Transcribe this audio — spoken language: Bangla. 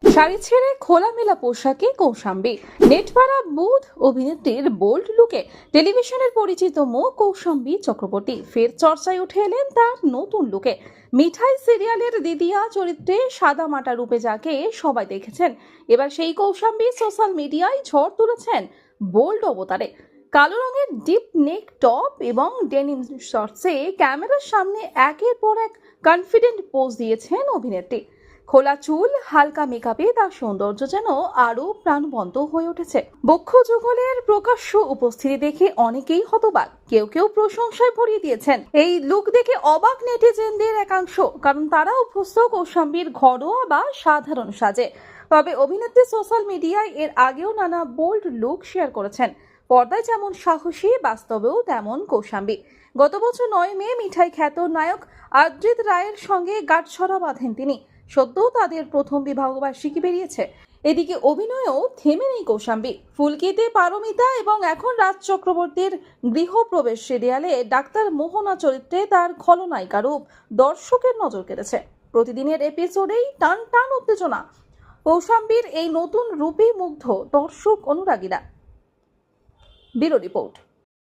শাড়ি ছেড়ে খোলামেলা পোশাকে কৌশাম্বী, নেটপাড়া বুথ অভিনেত্রীর বোল্ড লুকে টেলিভিশনের পরিচিত মুখ কৌশাম্বী চক্রবর্তী ফের চর্চায় উঠে এলেন তার নতুন লুকে। মিঠাই সিরিয়ালের দিদিয়া চরিত্রে সাদা মাটা রূপে যাকে সবাই দেখেছেন, এবার সেই কৌশাম্বী সোশ্যাল মিডিয়ায় ঝড় তুলেছেন বোল্ড অবতারে। কালো রঙের ডিপ নেক টপ এবং ডেনিম শর্টসে ক্যামেরার সামনে একের পর এক কনফিডেন্ট পোজ দিয়েছেন অভিনেত্রী। খোলা চুল, হালকা মেকআপে তার সৌন্দর্য যেন আরো প্রাণবন্ত হয়ে উঠেছে। বক্ষ যুগলের প্রকাশ্য উপস্থিতি দেখে অনেকেই হতবাক, কেউ কেউ প্রশংসায় ভরিয়ে দিয়েছেন। এই লুক দেখে অবাক নেটিজেনদের একাংশ, কারণ তারা অভ্যস্ত কৌশাম্বীর ঘরোয়া বা সাধারণ সাজে। তবে অভিনেত্রী সোশ্যাল মিডিয়ায় এর আগেও নানা বোল্ড লুক শেয়ার করেছেন। পর্দায় যেমন সাহসী, বাস্তবেও তেমন কৌশাম্বী। গত বছর 9 মে মিঠাই খ্যাত নায়ক আদ্রিত রায়ের সঙ্গে গাঁটছড়া বাঁধেন তিনি। সদ্য তাদের প্রথম বিবাহবার্ষিকী বেরিয়েছে। এদিকে অভিনয়েও থেমে নেই কৌশাম্বী। ফুলকিতে পারমিতা এবং এখন রাজ চক্রবর্তীর গৃহপ্রবেশ সিরিয়ালে ডাক্তার মোহনা চরিত্রে তার খলনায়িকা রূপ দর্শকের নজর কেড়েছে। প্রতিদিনের এপিসোডেই টান টান উত্তেজনা। কৌশাম্বীর এই নতুন রূপে মুগ্ধ দর্শক অনুরাগীরা। Bureau report.